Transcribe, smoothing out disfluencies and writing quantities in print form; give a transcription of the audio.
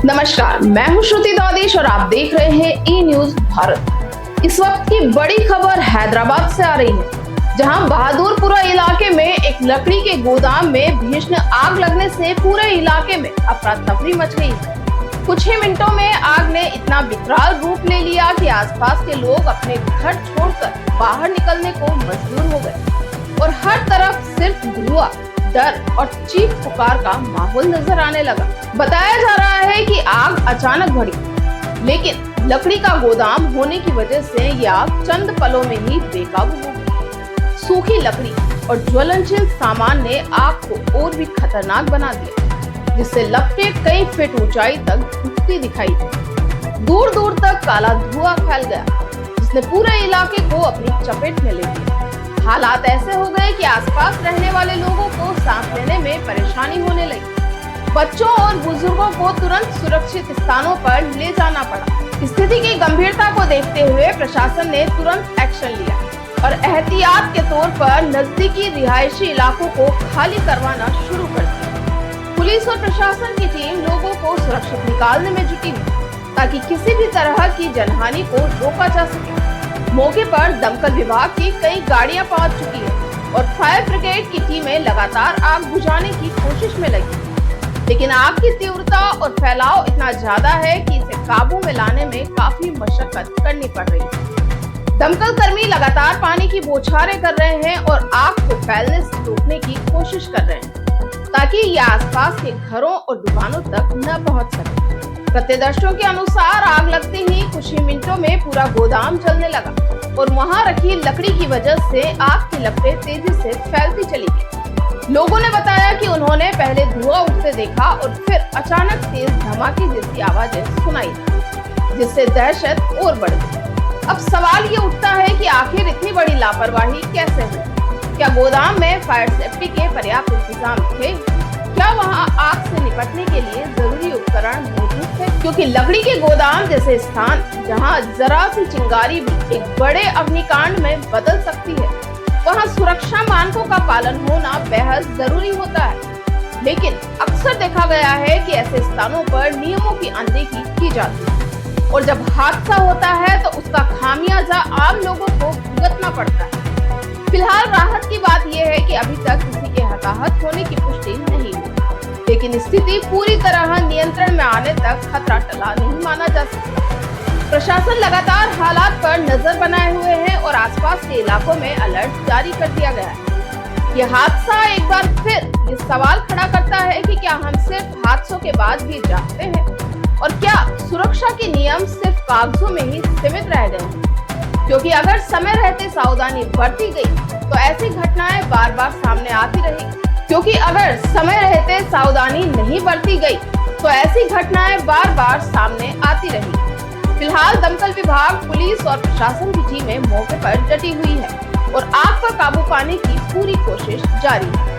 नमस्कार, मैं हूं श्रुति द्वादेश और आप देख रहे हैं ई न्यूज भारत। इस वक्त की बड़ी खबर हैदराबाद से आ रही है, जहां बहादुरपुरा इलाके में एक लकड़ी के गोदाम में भीषण आग लगने से पूरे इलाके में अफरा तफरी मच गई है। कुछ ही मिनटों में आग ने इतना विकराल रूप ले लिया कि आसपास के लोग अपने घर छोड़कर बाहर निकलने को मजबूर हो गए और हर तरफ सिर्फ धुआं, डर और चीख पुकार का माहौल नजर आने लगा। बताया जा रहा है कि आग अचानक बढ़ी, लेकिन लकड़ी का गोदाम होने की वजह से यह आग चंद पलों में ही बेकाबू हो गई। सूखी लकड़ी और ज्वलनशील सामान ने आग को और भी खतरनाक बना दिया, जिससे लपटें कई फीट ऊंचाई तक उठती दिखाई दी। दूर दूर तक काला धुआं फैल गया, जिसने पूरे इलाके को अपनी चपेट में ले लिया। हालात ऐसे हो गए कि आसपास रहने वाले लोगों को सांस लेने में परेशानी होने लगी। बच्चों और बुजुर्गों को तुरंत सुरक्षित स्थानों पर ले जाना पड़ा। स्थिति की गंभीरता को देखते हुए प्रशासन ने तुरंत एक्शन लिया और एहतियात के तौर पर नजदीकी रिहायशी इलाकों को खाली करवाना शुरू कर दिया। पुलिस और प्रशासन की टीम लोगों को सुरक्षित निकालने में जुटी हुई, ताकि किसी भी तरह की जनहानि को रोका जा सके। मौके पर दमकल विभाग की कई गाड़ियां पहुंच चुकी है और फायर ब्रिगेड की टीमें लगातार आग बुझाने की कोशिश में लगी, लेकिन आग की तीव्रता और फैलाव इतना ज्यादा है कि इसे काबू में लाने में काफी मशक्कत करनी पड़ रही है। दमकल कर्मी लगातार पानी की बौछारें कर रहे हैं और आग को फैलने से रोकने की कोशिश कर रहे हैं, ताकि यह आसपास के घरों और दुकानों तक न पहुंच सके। प्रत्यक्षदर्शियों के अनुसार आग लगते ही कुछ ही मिनटों में पूरा गोदाम जलने लगा और वहां रखी लकड़ी की वजह से आग की लपटें तेजी से फैलती चली गई। लोगों ने बताया कि उन्होंने पहले धुआं उठते देखा और फिर अचानक तेज धमाके जैसी आवाजें सुनाई, जिससे दहशत और बढ़ गई। अब सवाल ये उठता है कि आखिर इतनी बड़ी लापरवाही कैसे हुई? क्या गोदाम में फायर सेफ्टी के पर्याप्त इंतजाम थे? क्या वहां आग से निपटने के लिए जरूरी उपकरण मौजूद थे? क्योंकि लकड़ी के गोदाम जैसे स्थान, जहां जरा सी चिंगारी भी एक बड़े अग्निकांड में बदल सकती है, वहां सुरक्षा मानकों का पालन होना बेहद जरूरी होता है। लेकिन अक्सर देखा गया है कि ऐसे स्थानों पर नियमों की अनदेखी की जाती है और जब हादसा होता है तो उसका खामियाजा आम लोगों को भुगतना पड़ता है। फिलहाल राहत की बात यह है कि अभी तक किसी के हताहत होने की पुष्टि नहीं हुई, लेकिन स्थिति पूरी तरह नियंत्रण में आने तक खतरा टला नहीं माना जा सकता। प्रशासन लगातार हालात पर नजर बनाए हुए है और आसपास के इलाकों में अलर्ट जारी कर दिया गया है। यह हादसा एक बार फिर ये सवाल खड़ा करता है कि क्या हम सिर्फ हादसों के बाद भी जागते हैं और क्या सुरक्षा के नियम सिर्फ कागजों में ही सीमित रह गए हैं? क्योंकि अगर समय रहते सावधानी बरती गई तो ऐसी घटनाएं बार बार सामने आती रहेगी। क्योंकि अगर समय रहते सावधानी नहीं बरती गई तो ऐसी घटनाएं बार बार सामने आती रहेगी। फिलहाल दमकल विभाग, पुलिस और प्रशासन की टीमें मौके पर डटी हुई है और आग पर काबू पाने की पूरी कोशिश जारी है।